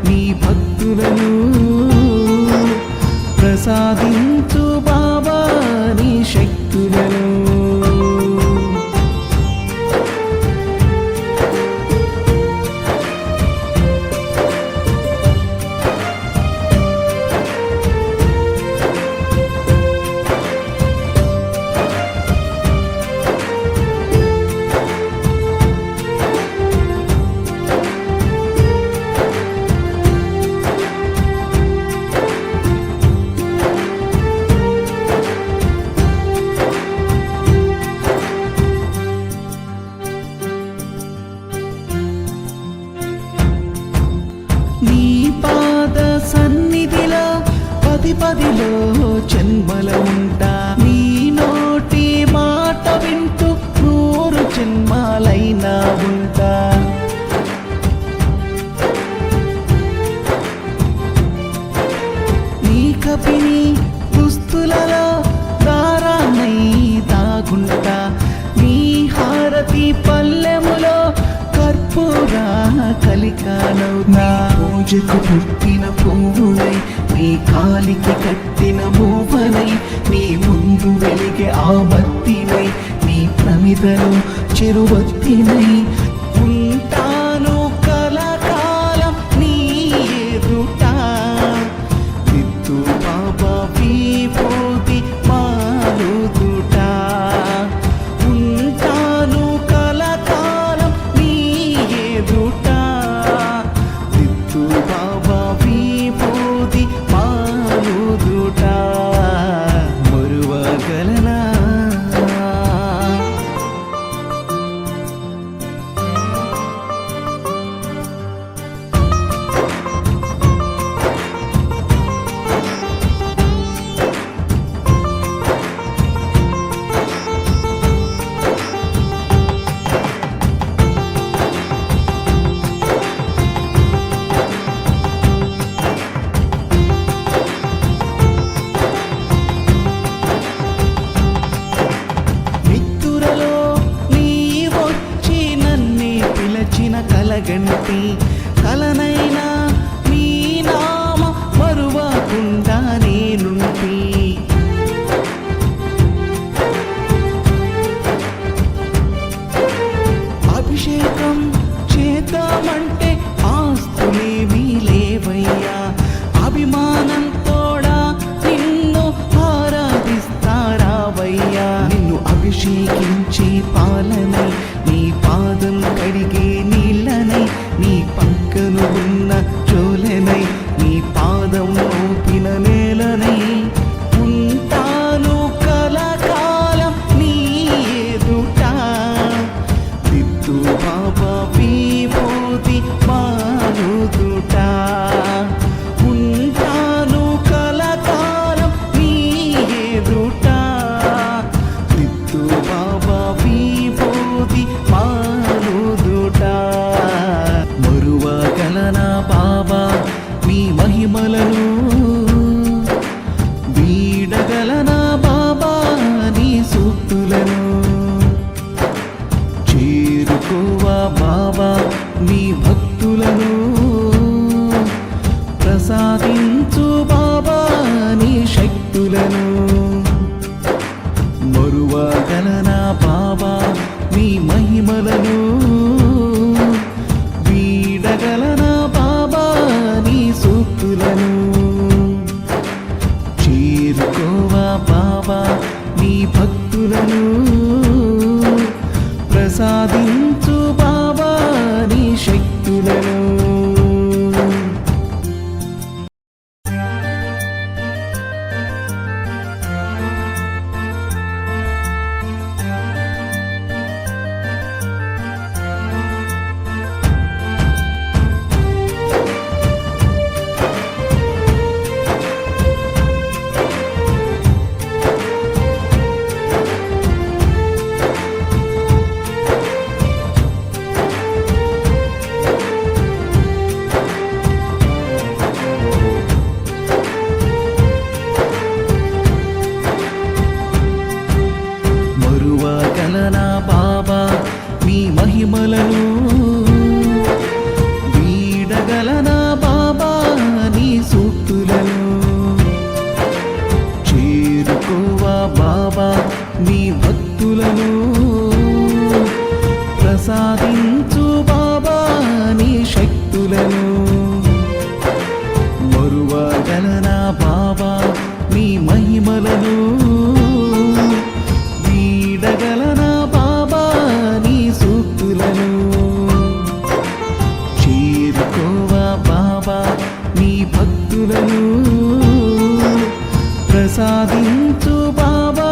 నీ భక్తులను ప్రసాదించు బాబా నీ శక్తులను. నీ పాద సన్నిధిలో పదిలో జన్మల ఉంటా. నీ నోటి మాట వింటూ 100 జన్మాలైనా ఉంటా. నీ కపిని దుస్తులలో దారానై దాగుంటా. నీ హారతి పల్లెములో కర్పూరా కలికానవుతా. పూజకు పుట్టిన పువ్వులై నీ కాలికి కట్టిన మూవనై నీ ముందు వెలిగే ఆ బత్తినై నీ ప్రమిదలో చెరువత్తినై ఉంటాను కలకాలం నీ ఎదుట. దిద్దు బాబా విభూతి మాలుదుట. ఉంటాను కలకాలం నీ ఎదుట. దిద్దు బాబా విభూతి మాలుదుట. మరువగలనా కలగంటి కలనైనా నీ నామ మరువకుండా నేనుంటి. అభిషేకం చేద్దామంటే ఆస్తులేమీ లేవయ్యా. అభిమానంతోడా నిన్ను ఆరాధిస్తారావయ్యా. నిన్ను అభిషేకించి పాలనై నీ పాదం కడిగే నీళ్ళనై నీ పక్కను ఉన్న చోలనై నీ పాదం మోపిన నేలనై ఉంటాను కలకాలం నీ ఎదుట. దిద్దు బాబా విభూతి మాలుదుట. ఉంటాను కలకాలం నీ ఎదుట. దిద్దు బాబా విభూతి మాలుదుట. మరువగలనా బాబా నీ మహిమలను. వీడగలనా బాబా నీ సూక్తులను. చేరుకోవా బాబా నీ భక్తులను. ప్రసాదించు బాబా నీ శక్తులను. మరువగలనా బాబా నీ మహిమలను. వీడగలనా బాబా నీ సూక్తులను. చేరుకోవా బాబా నీ భక్తులను. ప్రసాదించు బాబా నీ శక్తులను. భక్తులను ప్రసాదించు బాబా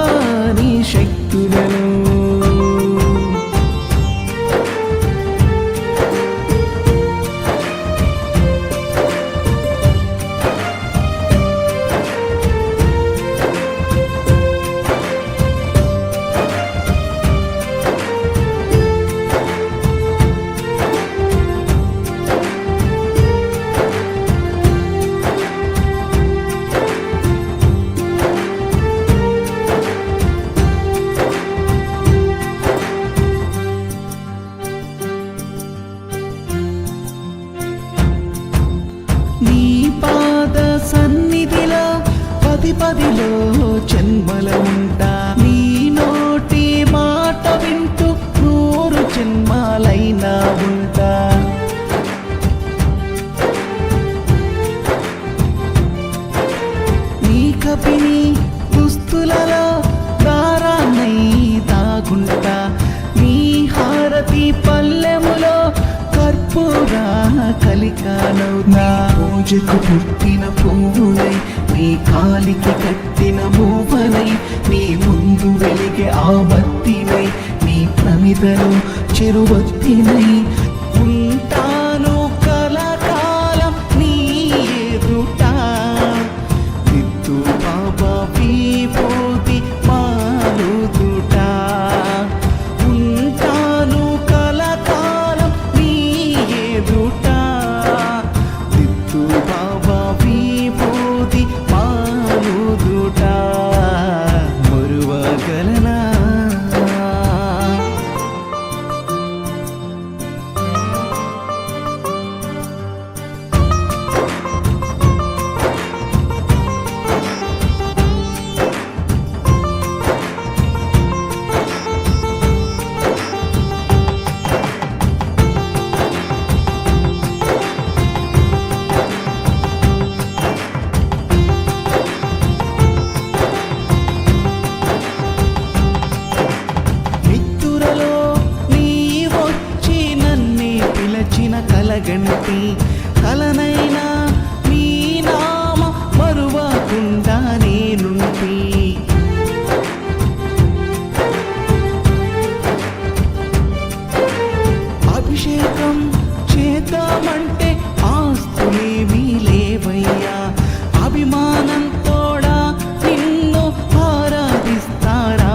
నీ శక్తులను. నీ పాద సన్నిధిలో పదిలో జన్మల ఉంటా. నీ నోటి మాట వింటూ 100 జన్మాలైనా ఉంటా. నీ కపిని దుస్తులలో దారాన్నై దాగుంటా. నీ హారతి పల్లెములో కర్పూర కలికానవుతా. పూజకు పుట్టిన పువ్వునై నీ కాలికి కట్టిన మూవనై నీ ముందు వెలిగే ఆ బత్తినై నీ ప్రమిదలో చెరువత్తినై ఉంటాను కలకాలం నీ ఎదుట. దిద్దు బాబా విభూతి మాలుదుట. ఉంటాను కలకాలం నీ ఎదుట. దిద్దు బాబా విభూతి మాలుదుట. మరువగలనా నిత్తురలో నీ వచ్చి నన్నే పిలచిన కలగంటి. కలనైనా నీ నామ మరువకుండా నేనుంటి. అభిషేకం చేద్దామంటే ఆస్తులేమీ లేవయ్యా. అభిమానంతోడా నిన్ను ఆరాధిస్తారావయ్యా.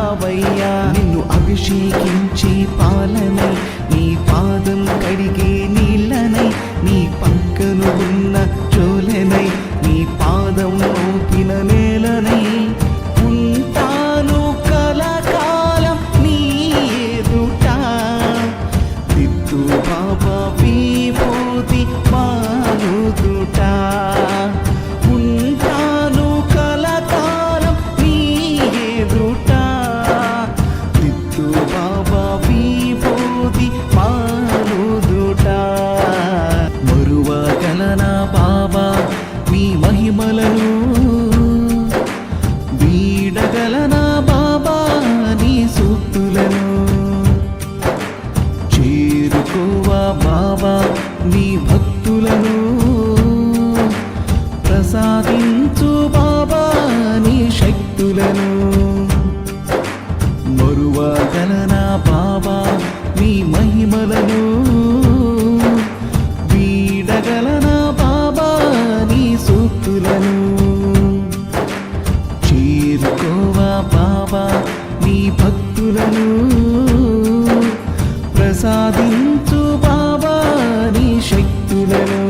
నిన్ను అభిషేకించే పాలనై నీ పాదం కడిగే నీళ్ళనై నీ పక్కను ఉన్న చోలనై నీ పాదం మోపిన నేలనై ఉంటాను కలకాలం నీ ఎదుట. దిద్దు బాబా విభూతి మాలుదుట. ఉంటాను కలకాలం నీ ఎదుట. దిద్దు బాబా విభూతి మాలుదుట. మరువగలనా బాబా నీ మహిమలను. వీడగలనా బాబా నీ సూక్తులను. చేరుకోవా బాబా నీ భక్తులను. ప్రసాదించు బాబా నీ శక్తులను. మరువగలనా బాబా నీ మహిమలను. వీడగలనా బాబా నీ సూక్తులను. చేరుకోవా బాబా నీ భక్తులను. ప్రసాదించు బాబా నీ శక్తులను.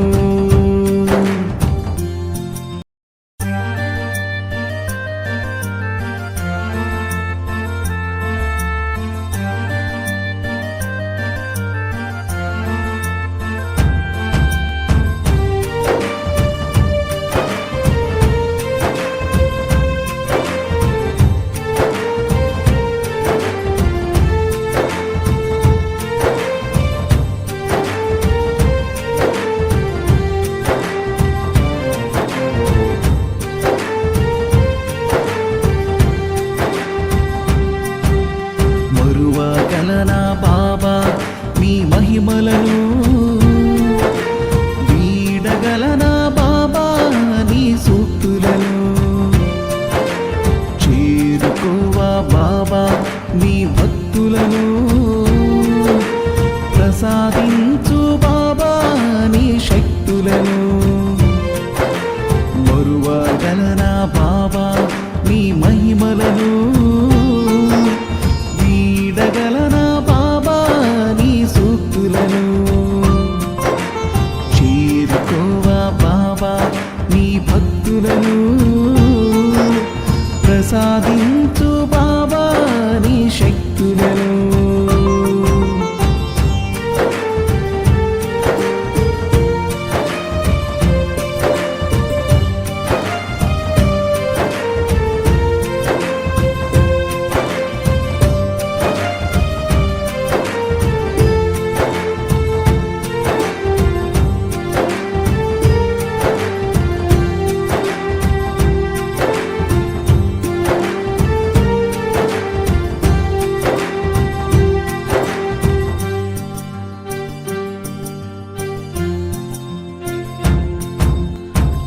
మరువగలనా బాబా నీ మహిమలను, వీడగలనా బాబా నీ సూక్తులను. చేరుకోవా బాబా నీ భక్తులను, ప్రసాదించు బాబా నీ శక్తులను.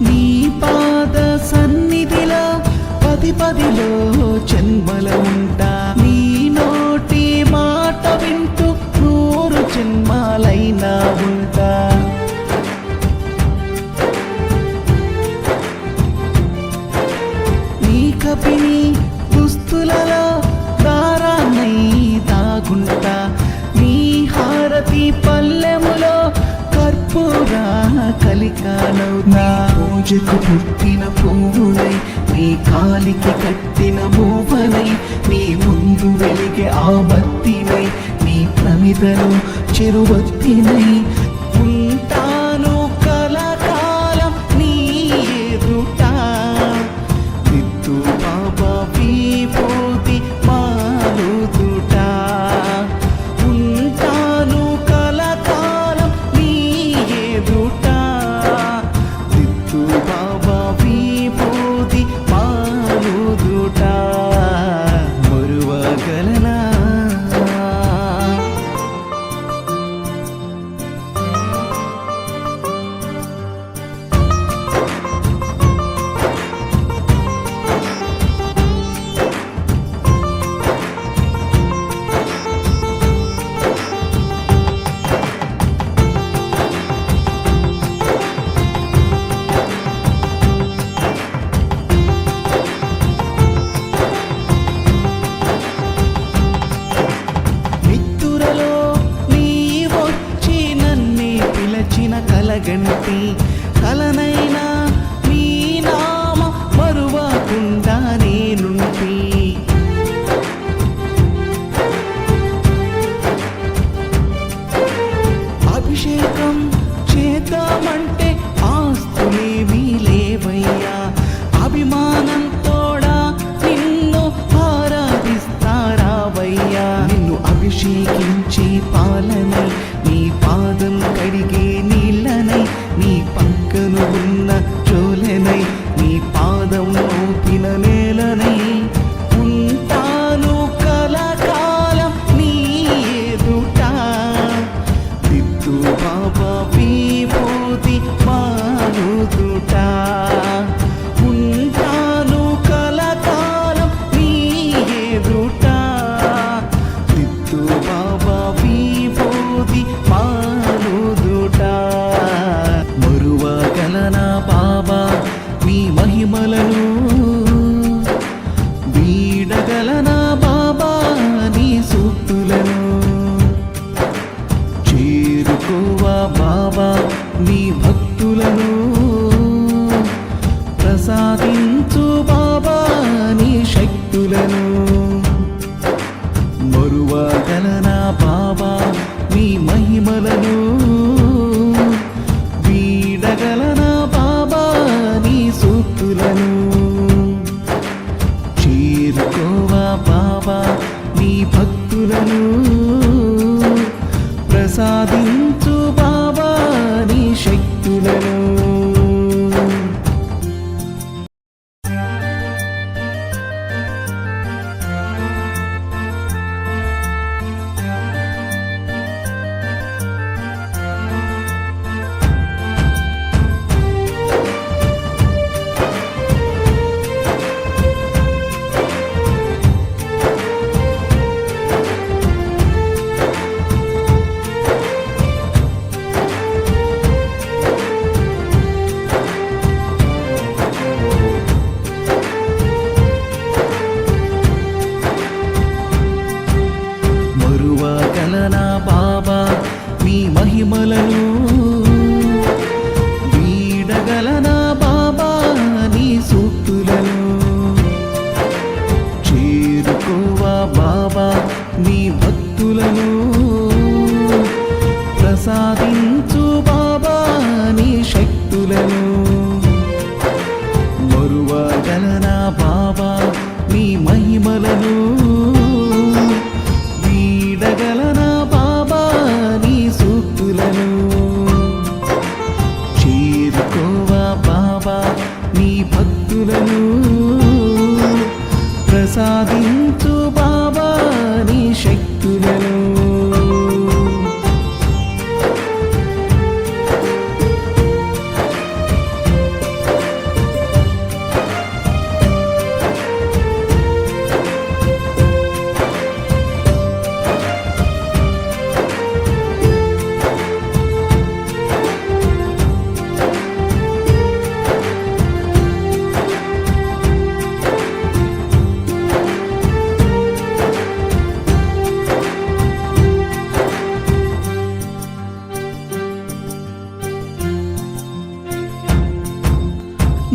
నీ పాద సన్నిధిలో పదిలో జన్మల ఉంటా, నీ నోటి మాట వింటూ 100 జన్మాలైనా ఉంటా. నీ కపిని దుస్తులలో దారాన్నై దాగుంటా, నీ హారతి పల్లెములో కర్పూర కలికానవుతా. పూజకు పుట్టిన పువ్వునై, నీ కాలికి కట్టిన మూవనై, నీ ముందు వెలిగే ఆ బత్తినై, నీ ప్రమిదలో చెరువత్తినై ఉంటాను కలకాలం నీ ఎదుట. దిద్దు బాబా విభూతి మానుదుట, ఉంటాను కలకాలం నీ ఎదుట. దిద్దు బాబా విభూతి మానుదుట, మరువగలనా కలగంటి కలనైనా నీ నామ మరువకుండా నేనుంటి. అభిషేకం చేద్దామంటే ఆస్తులేమీ లేవయ్యా, అభిమానంతోడా నిన్ను ఆరాధిస్తారావయ్యా. నిన్ను అభిషేకించే పాలనై, నీ పాదం కడిగే నీళ్ళనై, నీ పక్కను ఉన్న చోలనై, నీ పాదం మోపిన నేలనై ఉంటాను కలకాలం నీ ఎదుట. దిద్దు బాబా విభూతి మానుదుట, ఉంటాను కలకాలం నీ ఎదుట. దిద్దు బాబా విభూతి మానుదుట, మరువగలనా బాబా భక్తులను ప్రసాదించు బాబా నీ శక్తులను.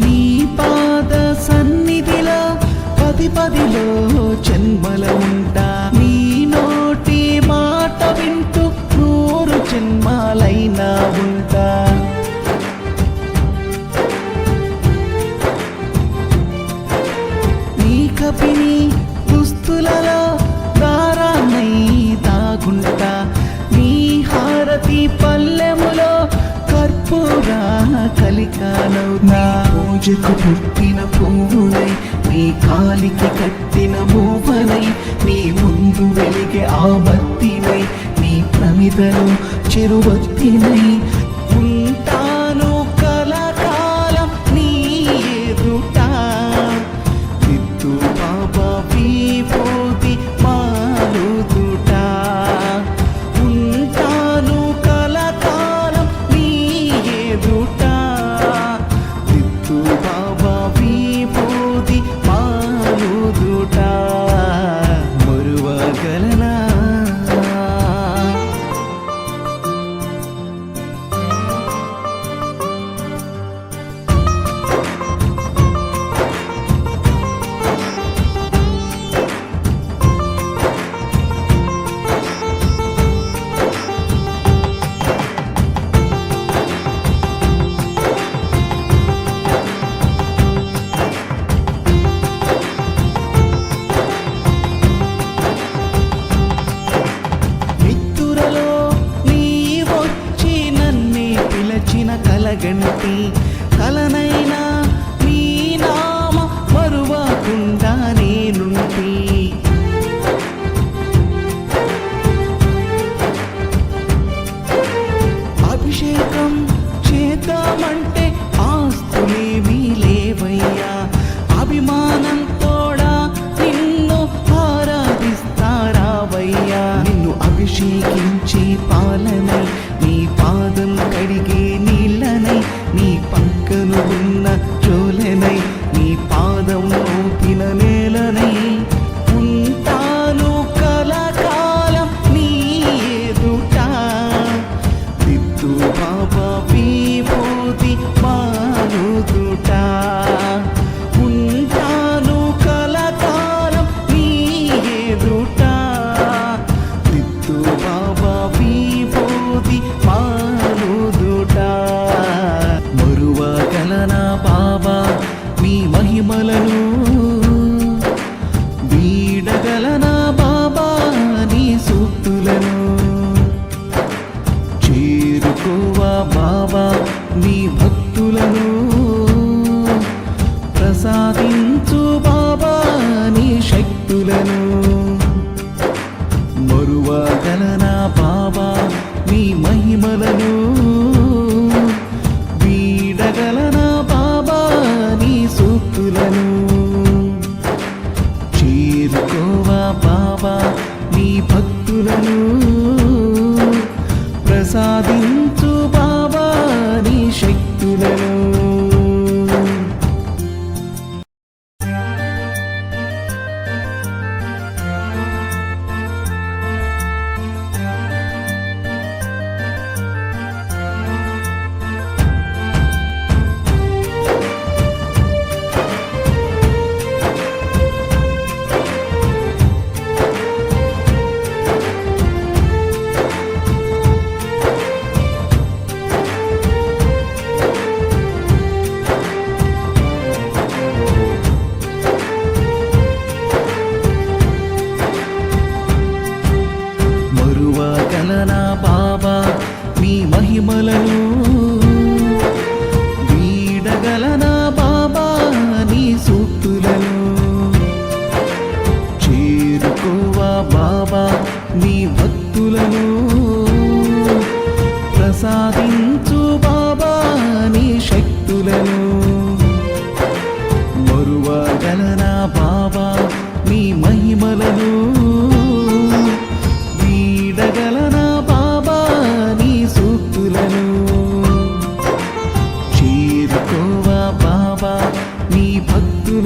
నీ పాద సన్నిధిలో పదిలో జన్మల ఉంటా. నీ నోటి మాట వింటూ 100 జన్మాలైనా ఉంటా. నీ కపిని దుస్తులలో దారాన్నై దాగుంటా. నీ హారతి పల్లెములో కర్పూర కలికానవుతా. పూజకు పుట్టిన పువ్వునై నీ కాలికి కట్టిన మూవనై నీ ముందు వెలిగే ఆ బత్తినై నీ ప్రమిదలో చెరువత్తినై ఉంటాను కలకాలం నీ ఎదుట. దిద్దు బాబా విభూతి మారుదుట. ఉంటాను కలకాలం నీ ఎదుట. దిద్దు బాబా విభూతి మారుదుట. మరువగలనా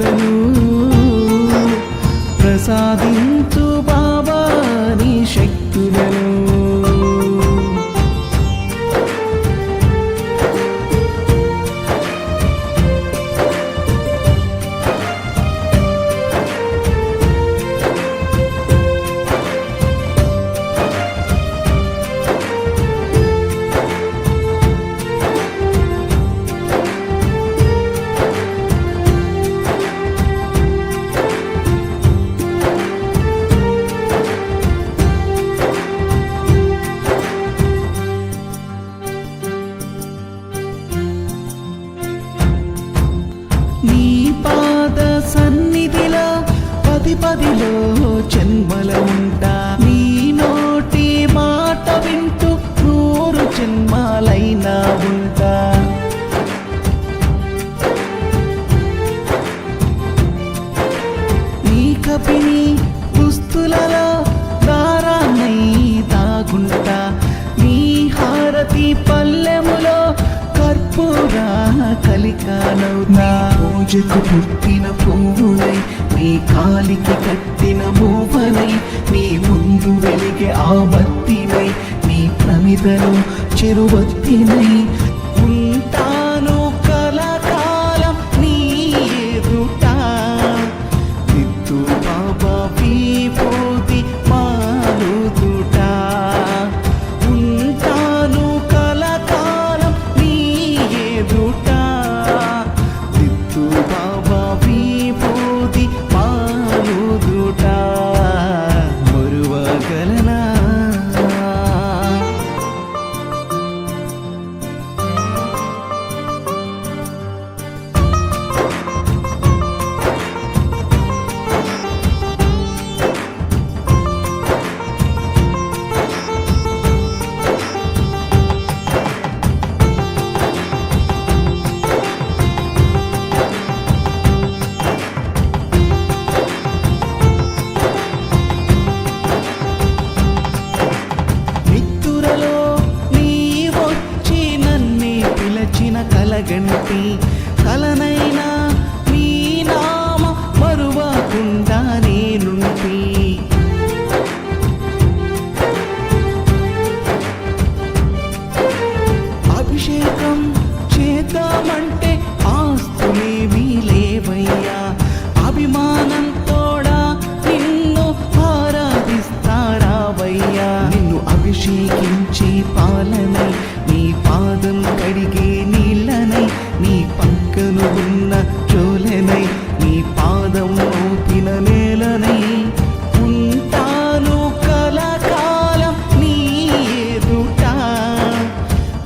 భక్తులను ప్రసాదించు బాబా నీ శక్తులను. నీ పాద సన్నిధిలో పదిలో జన్మల ఉంటా. నీ నోటి మాట వింటూ 100 జన్మాలైనా ఉంటా. నీ కపిని దుస్తులలో దారాన్నై దాగుంటా. నీ హారతి పల్లెములో కర్పూర కలికానవుతా. పూజకు పుట్టిన పువ్వులై నీ కాలికి కట్టిన మూవనై నీ ముందు వెలిగే ఆ బత్తినై నీ ప్రమిదలో చెరువత్తినై ఉంటాను కలకాలం నీ ఎదుట. దిద్దు బాబా విభూతి మానుదుట. ఉంటాను కలకాలం నీ ఎదుట. దిద్దు బాబా విభూతి మానుదుట. మరువగలనా నిత్తురలో నీ వచ్చి నన్నే పిలచిన కలగంటి. కలనైనా నీ నామ మరువకుండా నేనుంటి. అభిషేకం చేద్దామంటే ఆస్తులేమీ లేవయ్యా. అభిమానంతోడా నిన్ను ఆరాధిస్తారావయ్యా. నిన్ను అభిషేకించే పాలనై నీ పాదం కడిగే నీళ్ళనై నీ పక్కను ఉన్న చోలనై నీ పాదం మోపిన నేలనై ఉంటాను కలకాలం నీ ఎదుట.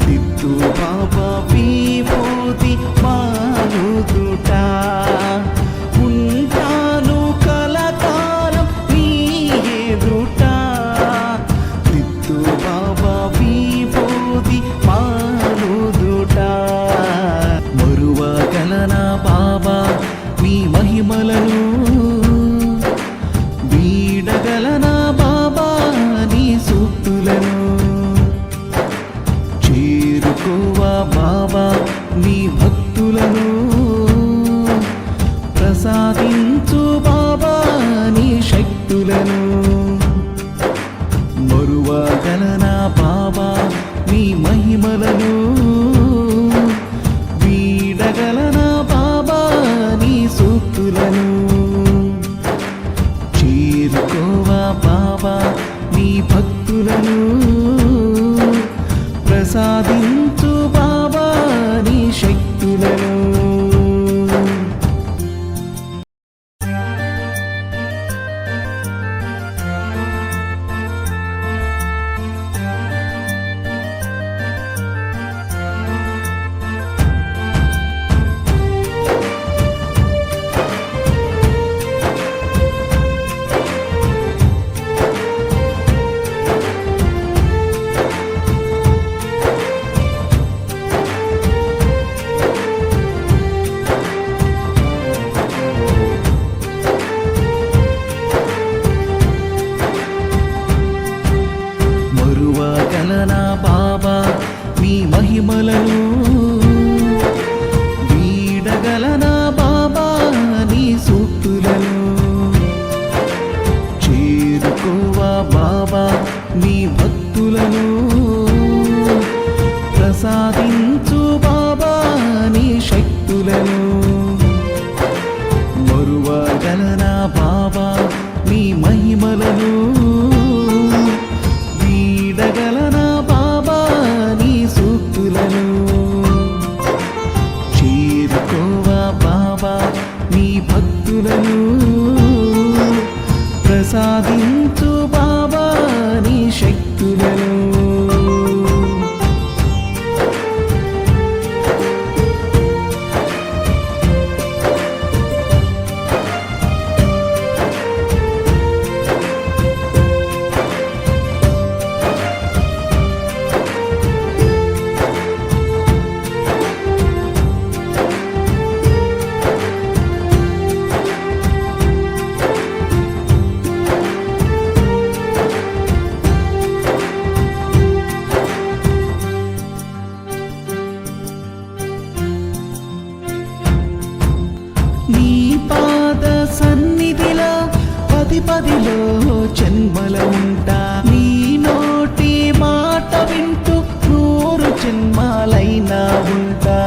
దిద్దు బాబా విభూతి మానుదుట. ఉంటాను కలకాలం నీ ఎదుట. దిద్దు బాబా విభూతి మానుదుట. మరువగలనా బాబా నీ మహిమలను. వీడగలనా బాబా నీ సూక్తులను. చేరుకోవా బాబా నీ భక్తులను. ప్రసాదించు బాబా నీ శక్తులను. మరువగలనా బాబా నీ మహిమలను. వీడగలనా బాబా నీ సూక్తులను. చేరుకోవా బాబా నీ భక్తులను. ప్రసాదించు బాబా నీ శక్తులను. భక్తులను ప్రసాదించు బాబా నీ శక్తులను. నీ పాద సన్నిధిలో పదిలో జన్మల ఉంటా. నీ నోటి మాట వింటూ 100 జన్మాలైనా ఉంటా.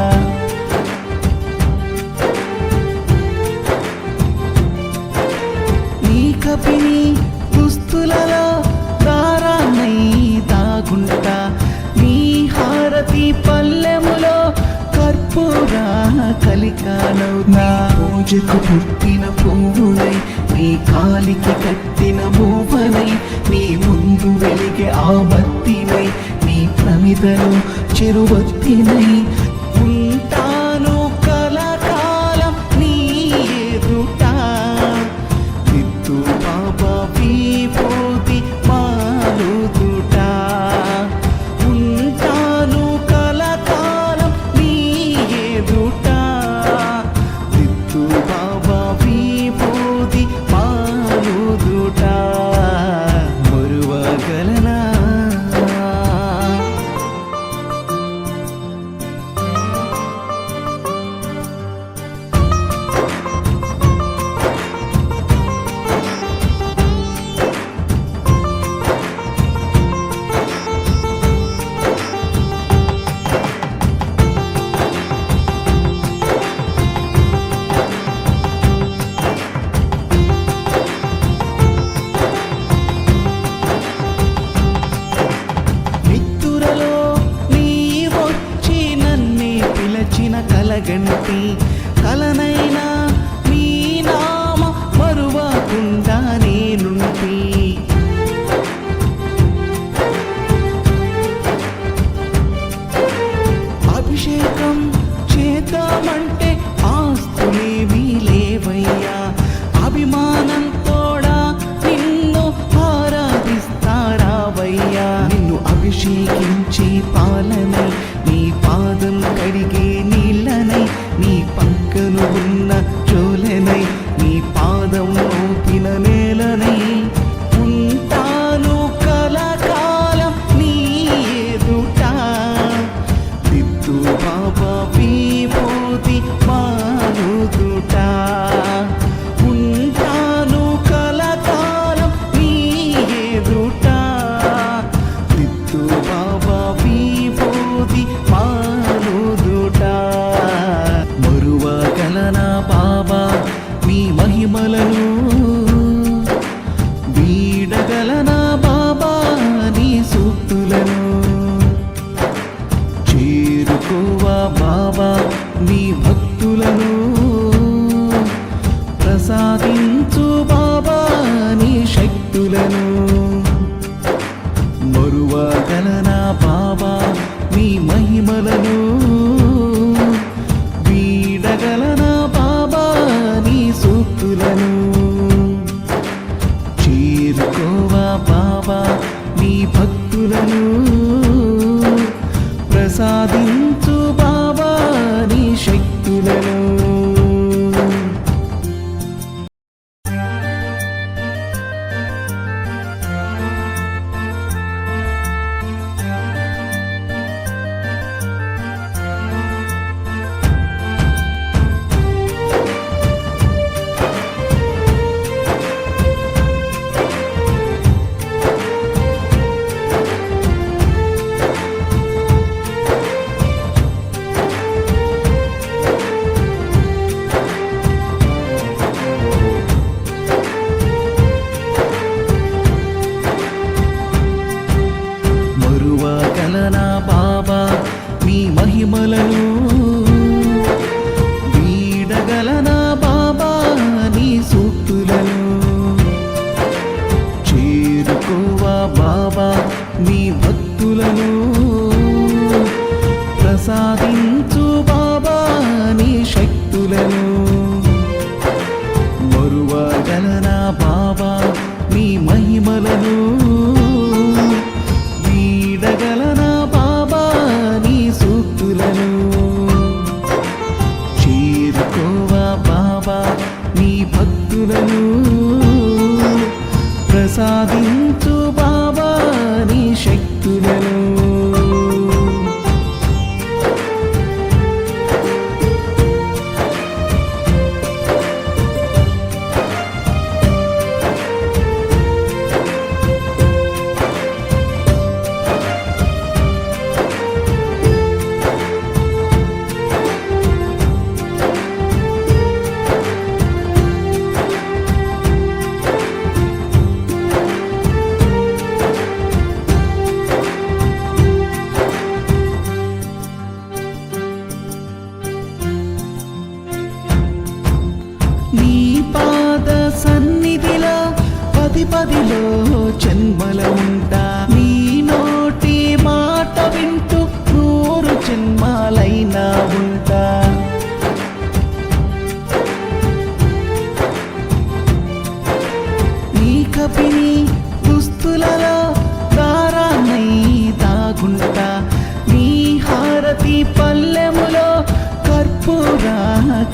నీ కపిని దుస్తులలో దారాన్నై దాగుంటా. నీ హారతి పల్లెములో కర్పూర కలికానవుతా. పూజకు పుట్టిన పువ్వునై నీ కాలికి కట్టిన మూవనై నీ ముందు వెలిగే ఆ బత్తినై నీ ప్రమిదలో చెరువత్తినై ఉంటాను కలకాలం నీ ఎదుట. విత్తు బాబా విభూతి మాలుదుట. ఉంటాను కలకాలం నీ ఎదుట. విత్తు బాబా విభూతి మాలుదుట. మరువగలనా నిత్తురలో నీ వచ్చి నన్నే పిలచిన కలగంటి. కలనైనా నీ నామ మరువకుండా నేనుంటి. అభిషేకం చేద్దామంటే ఆస్తులేమీ లేవయ్యా. అభిమానంతోడా నిన్ను ఆరాధిస్తారావయ్యా. నిన్ను అభిషేకించి పాలనై నీ పాదం కడిగే నీళ్ళనై నీ పక్కను ఉన్న జోలెనై నీ పాదం మోపిన నేలనై ఉంటాను కలకాలం నీ ఎదుట. విత్తు బాబా విభూతి మాలుదుట. ఉంటాను కలకాలం నీ ఎదుట. విత్తు బాబా విభూతి మాలుదుట. మరువగలనా బాబా మీ మహిమలను. వీడగలనా బాబా నీ సూక్తులను. చేరుకోవా బాబా నీ భక్తులను. ప్రసాదించు బాబా నీ శక్తులను. మరువగలనా బాబా నీ మహిమలను. వీడగలనా బాబా నీ సూక్తులను. చేరుకోవా బాబా నీ భక్తులను. ప్రసాదించు బాబా నీ శక్తులను. మరువగలనా బాబా నీ మహిమలను. వీడగలనా బాబా చేరుకోవా బాబా నీ భక్తులను ప్రసాదించు బాబా నీ శక్తులను నీ పాద సన్నిధిలో పదిలో జన్మల ఉంటా నీ నోటి మాట వింటూ 100 జన్మాలైనా ఉంటా నీ కపిని దుస్తులలో దారాన్నై దాగుంటా నీ హారతి పల్లెములో కర్పూరా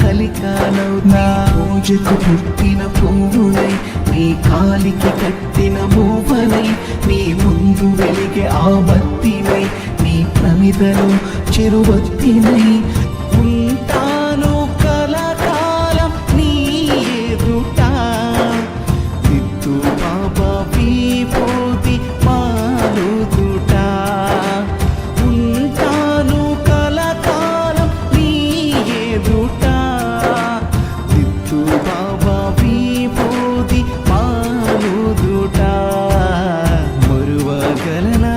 కలికానవుతా పూజకు పుట్టిన పువ్వునై నీ కాలికి కట్టిన మూవనై నీ ముందు వెలిగే ఆ బత్తినై నీ ప్రమిదలో చెరువత్తినై ఉంటాను కలకాలం నీ ఎదుట దిద్దు బాబా విభూతి మారుదుట ఉంటాను కలకాలం నీ ఎదుట దిద్దు బాబా విభూతి మారుదుట మరువగలనా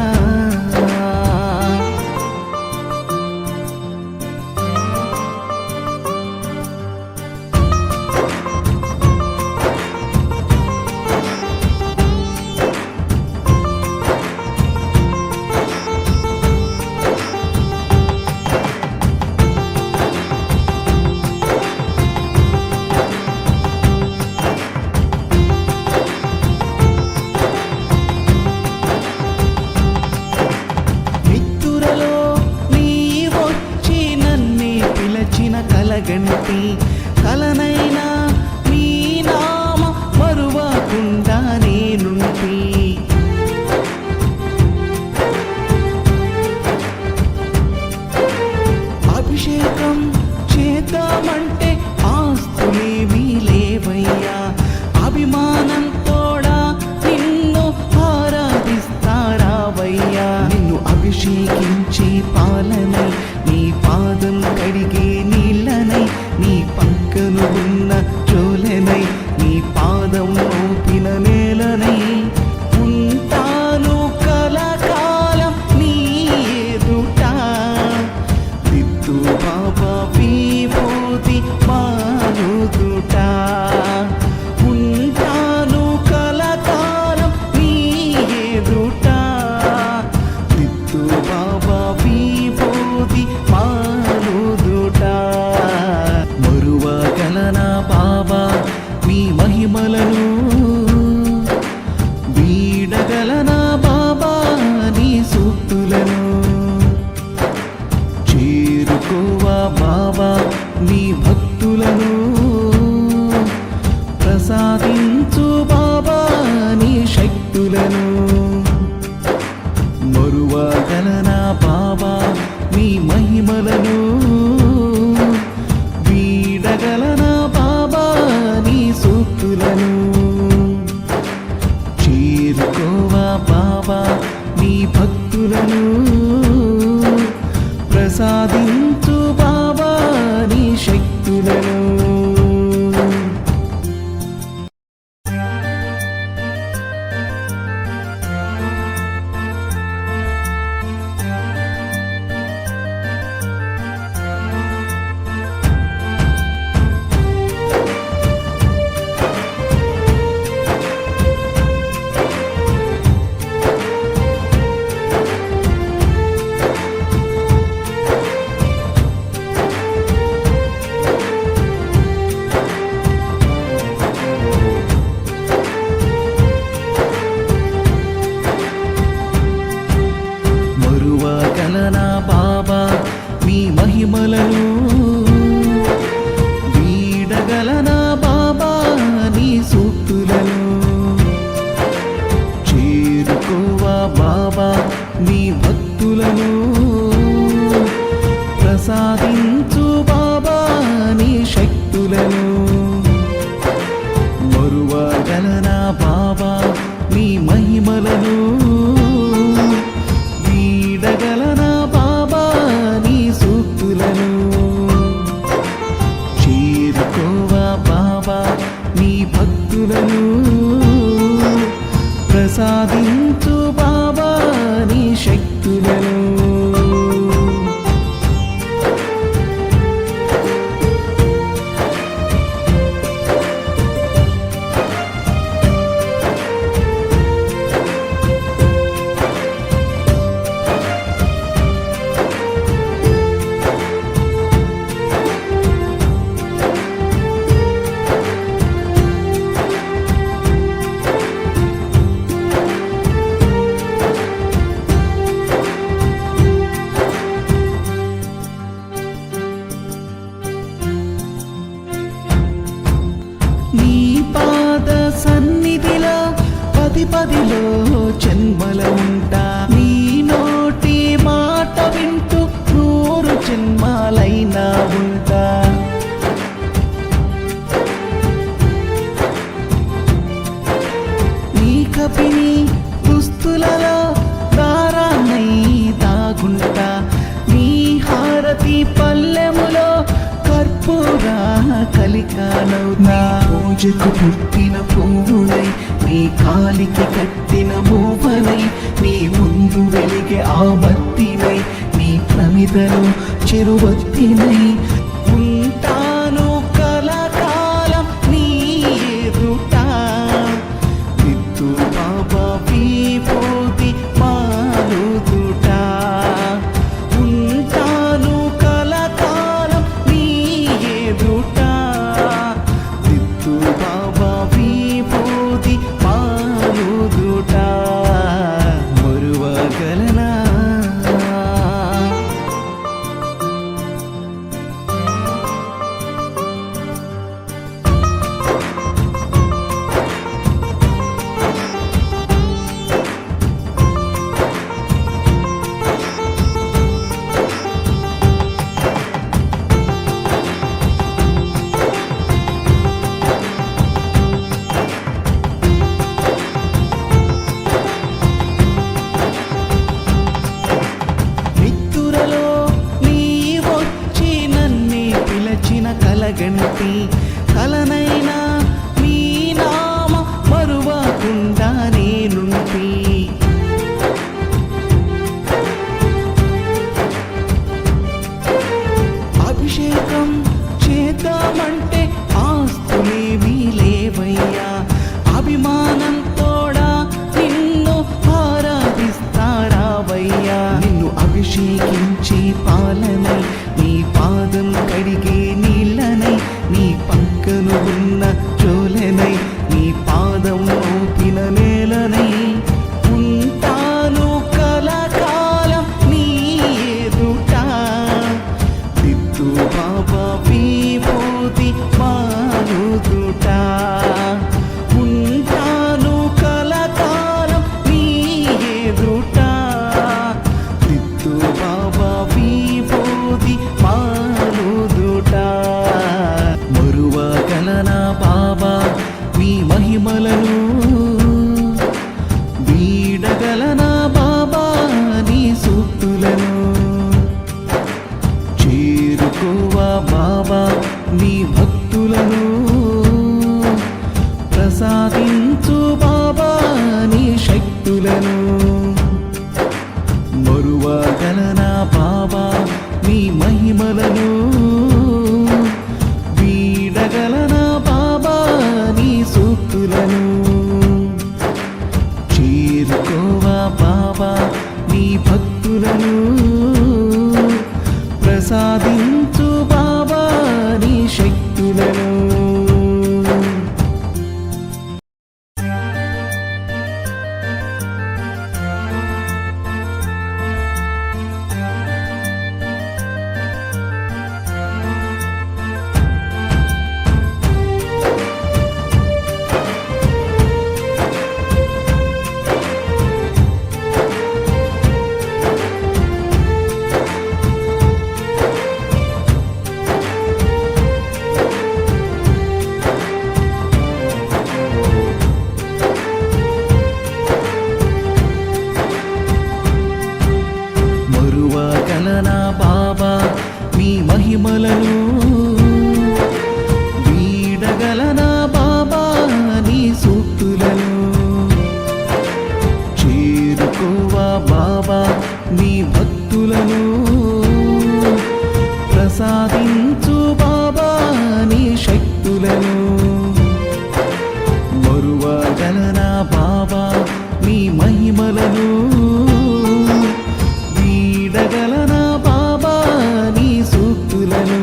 నిత్తురలో నీ వచ్చి నన్నే పిలచిన కలగంటి కలనైనా నీ నామ మరువకుండా నేనుంటి అభిషేకం చేద్దామంటే ఆస్తులేమీ లేవయ్యా అభిమానంతోడా నిన్ను ఆరాధిస్తారావయ్యా నిన్ను అభిషేకించే పాలనై నీ పాదం కడిగే నీళ్ళనై నీ పక్కను ఉన్న జోలెనై నీ పాదం మోపిన నేలనై ఉంటాను కలకాలం నీ ఎదుట దిద్దు బాబా విభూతి మారుదుట ఉంటాను కలకాలం నీ ఎదుట దిద్దు బాబా విభూతి మారుదుట మరువగలనా బాబా మీ మహిమలను వీడగలనా బాబా నీ సూక్తులను చేరుకోవా బాబా నీ భక్తులను ప్రసాదించు బాబా నీ శక్తులను మరువగలనా బాబా మీ మహిమలను వీడగలనా బాబా నీ సూక్తులను శక్తులను మరువగలనా బాబా నీ మహిమలను వీడగలనా బాబా నీ సూక్తులను చేరుకోవా బాబా నీ భక్తులను ప్రసాదించు బాబా నీ శక్తులను నీ పాద సన్నిధిలో పదిలో జన్మల ఉంటా నీ నోటి మాట వింటూ 100 జన్మాలైనా ఉంటా నీ కపిని దుస్తులలో దారాన్నై దాగుంటా నీ హారతి పల్లెములో కర్పూరా కలికానవుతా పూజకు పుట్టిన పువ్వులై నీ కాలికి కట్టిన మూవనై నీ ముందు వెలిగే ఆ బత్తినై నీ ప్రమిదలో చెరువత్తినై ఉంటాను కలకాలం నీ ఎదుట విద్దు బాబా విభూతి మారుదుట ఉంటాను కలకాలం నీ ఎదుట విద్దు బాబా విభూతి మారుదుట మరువగలనా నిత్తురలో నీ వచ్చి నన్నే పిలచిన కలగంటి కలనైనా నీ నామ మరువకుండా నేనుంటి అభిషేకం చేద్దామంటే ఆస్తులేమీ లేవయ్యా అభిమానంతోడా నిన్ను ఆరాధిస్తారావయ్యా నిన్ను అభిషేకించి పాలనై నీ పాదం కడిగే నీళ్ళనై నీ పక్కన ఉన్న చోలనై నీ పాదం మోపిన నేలనై ఉంటాను కలకాలం నీ ఎదుట దిద్దు బాబా విభూతి మారుదుట ఉంటాను కలకాలం నీ ఎదుట దిద్దు బాబా విభూతి మారుదుట మరువగలనా బాబా నీ మహిమలను వీడగలనా బాబా నీ సూక్తులను చేరుకోవా బాబా నీ భక్తులను ప్రసాదించు బాబా నీ శక్తులను మరువగలనా బాబా నీ మహిమలను వీడగలనా బాబా నీ సూక్తులను చేరుకోవా బాబా నీ భక్తులను ప్రసాదించు బాబా నీ శక్తులను శక్తులను మరువగలనా బాబా నీ మహిమలను వీడగలనా బాబా నీ సూక్తులను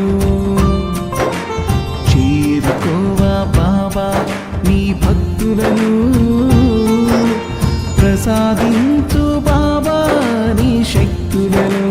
చేరుకోవా బాబా నీ భక్తులను ప్రసాదించు బాబా నీ శక్తులను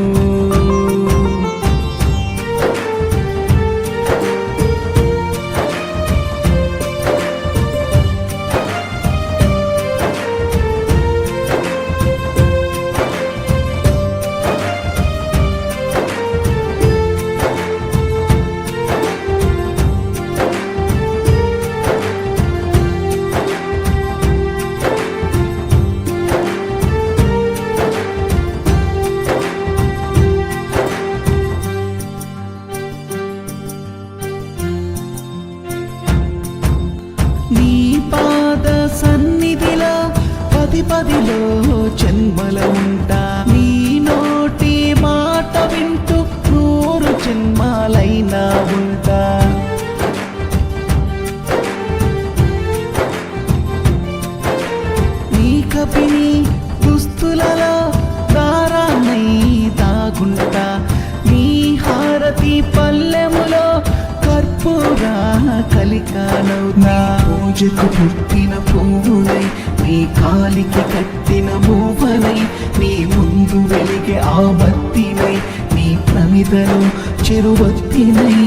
నీ పాద సన్నిధిలో పదిలో జన్మల ఉంటా నీ నోటి మాట వింటూ 100 జన్మాలైనా ఉంటా నీ కపిని దుస్తులలో దారాన్నై దాగుంటా నీ హారతి పల్లెములో కర్పూరా కలికానవుతా పూజకు పుట్టిన పువ్వునై నీ కాలికి కట్టిన మూవనై నీ ముందు వెలిగే ఆ బత్తినై నీ ప్రమిదను చెరువత్తినై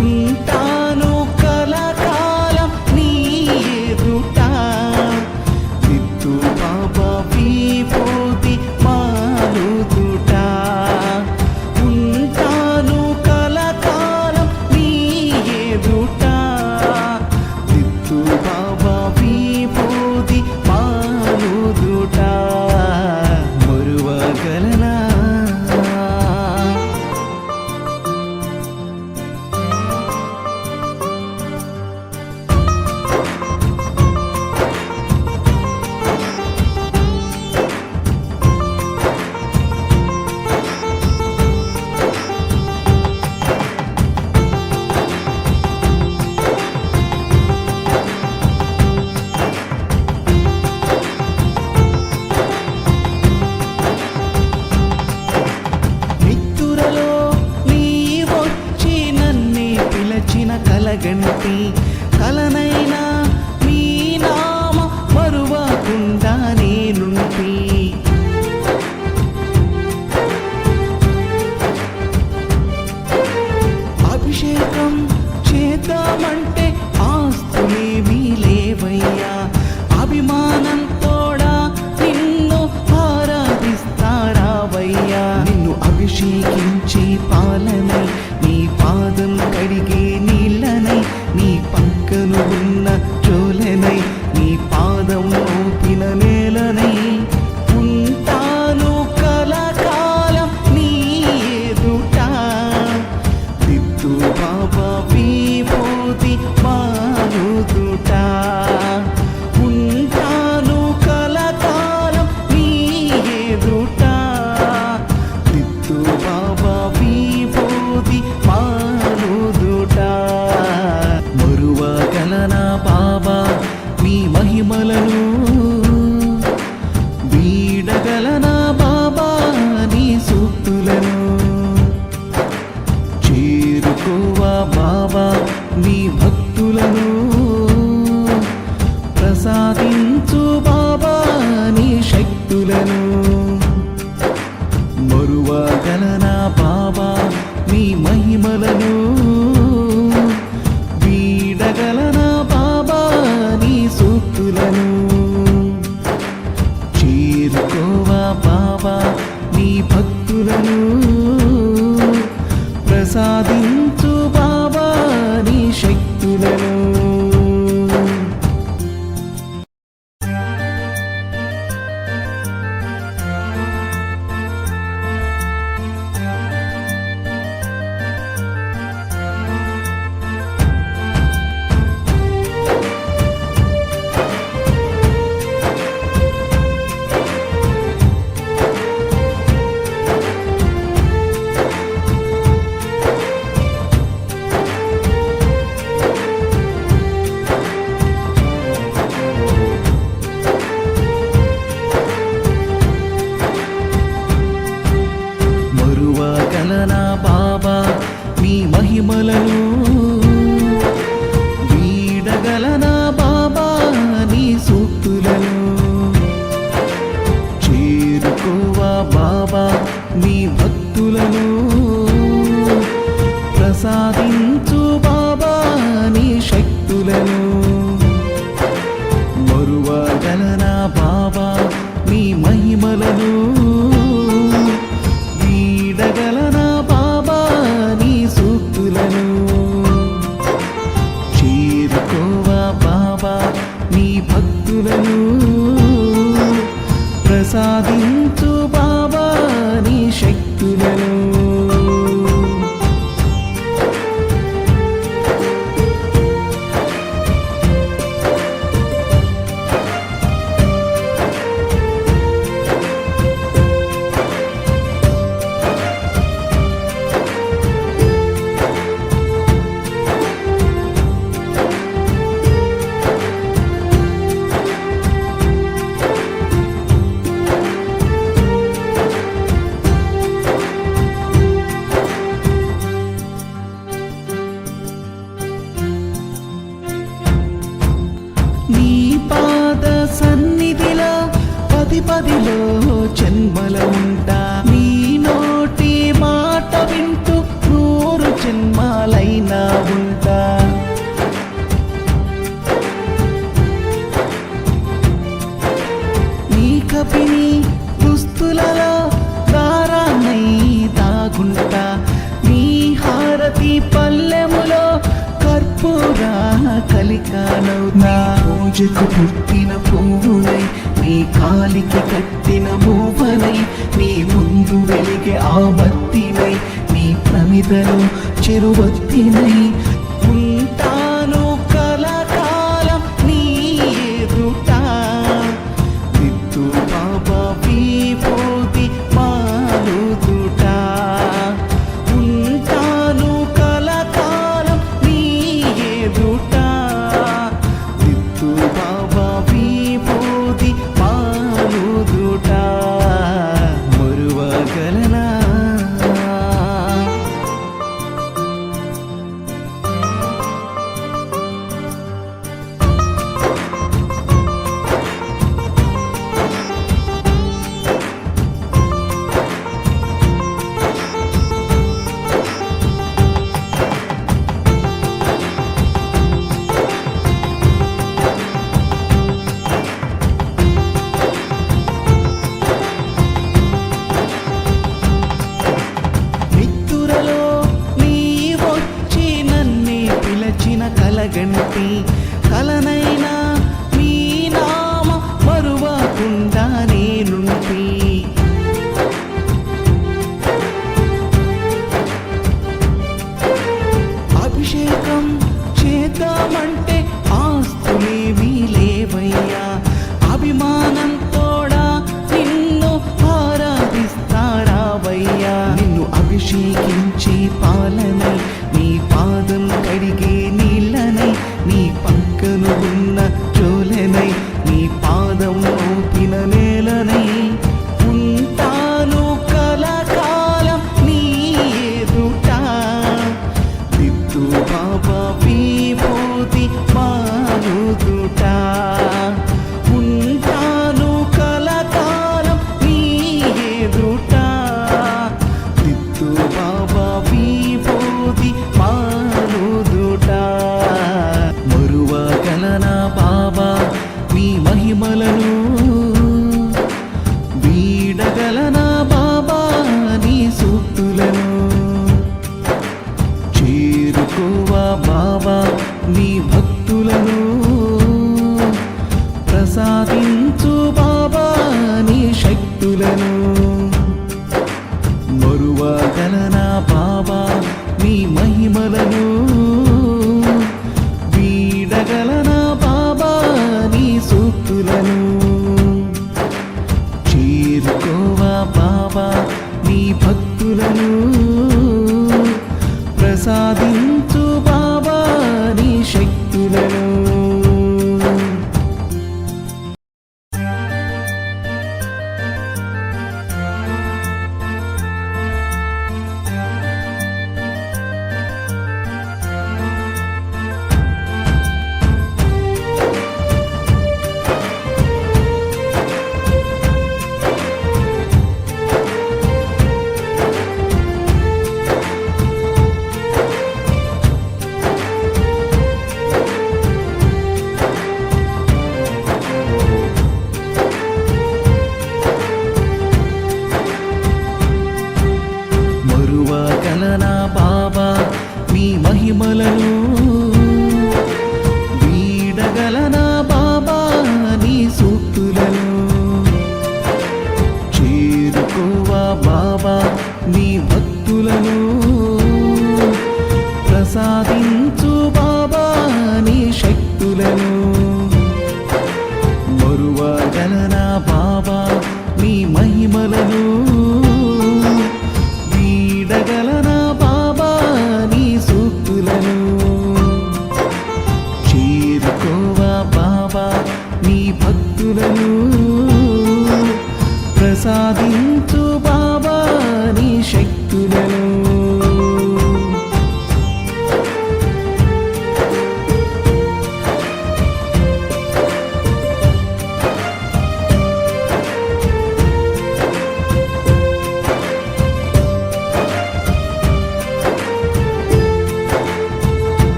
ఉంటాను కలకాలం నీ ఎదుట దిద్దు బాబా విభూతి మాలుదుట ఉంటాను కలకాలం నీ ఎదుట దిద్దు బాబా విభూతి మాలుదుట మరువగలనా నిత్తురలో నీ వచ్చి నన్నే పిలచిన కలగంటి కలనైనా నీ నామ మరువకుండా నేనుంటి అభిషేకం చేద్దామంటే ఆస్తులేమీ లేవయ్యా అభిమానంతోడా నిన్ను ఆరాధిస్తారావయ్యా నిన్ను అభిషేకించే పాలనై నీ పాదం కడిగే నీళ్ళనై నీ పక్కను ఉన్న చోలనై నీ పాదం మోపిన నేలనై ఉంటాను కలకాలం నీ ఎదుట దిద్దు బాబా విభూతి మాలుదుట ఉంటాను కలకాలం నీ ఎదుట దిద్దు బాబా విభూతి మాలుదుట మరువగలనా బాబా నీ మహిమలను వీడగలనా బాబా నీ సూక్తులను చేరుకోవా బాబా నీ భక్తులను ప్రసాదించు బాబా నీ శక్తులను మరువగలనా బాబా నీ మహిమలను వీడగలనా బాబా నీ సూక్తులను చేరుకోవా బాబా నీ భక్తులను ప్రసాదించు బాబా నీ శక్తులను శక్తులను మరువగలనా బాబా నీ మహిమలను వీడగలనా బాబా నీ సూక్తులను చేరుకోవా బాబా నీ భక్తులను ప్రసాదించు బాబా నీ శక్తులను నీ పాద సన్నిధిలో పదిలో జన్మల ఉంటా నీ నోటి మాట వింటూ 100 జన్మాలైనా ఉంటా నీ కపిని దుస్తులలో దారాన్నై దాగుంటా నీ హారతి పల్లెములో కర్పూర కలికానవుతా పూజకు పుట్టిన పువ్వునై నీ కాలికి కట్టిన మూవనై నీ ముందు వెలిగే ఆ బత్తినై నీ ప్రమిదలో చెరువత్తినై ఉంటాను కలకాలం నీ ఎదుట దిద్దు బాబా విభూతి మానుదుట ఉంటాను కలకాలం నీ ఎదుట దిద్దు బాబా విభూతి మానుదుట మరువగలనా నిద్దురలో నీ వచ్చి నన్నే పిలచిన కలగంటి కలనైనా నీ నామ మరువకుండా నేనుంటి అభిషేకం చేద్దామంటే ఆస్తులేమీ లేవయ్యా అభిమానంతోడా నిన్ను ఆరాధిస్తారావయ్యా నిన్ను అభిషేకించే పాలనై నీ పాదం కడిగే నీళ్ళనై నీ పక్కను ఉన్న జోలెనై నీ పాదం మోపిన నేలనై ఉంటాను కలకాలం నీ ఎదుట దిద్దు బాబా విభూతి మానుదుట ఉంటాను కలకాలం నీ ఎదుట దిద్దు బాబా విభూతి మానుదుట మరువగలనా బాబా నీ మహిమలను వీడగలనా బాబా నీ సూక్తులను చేరుకోవా బాబా నీ భక్తులను ప్రసాది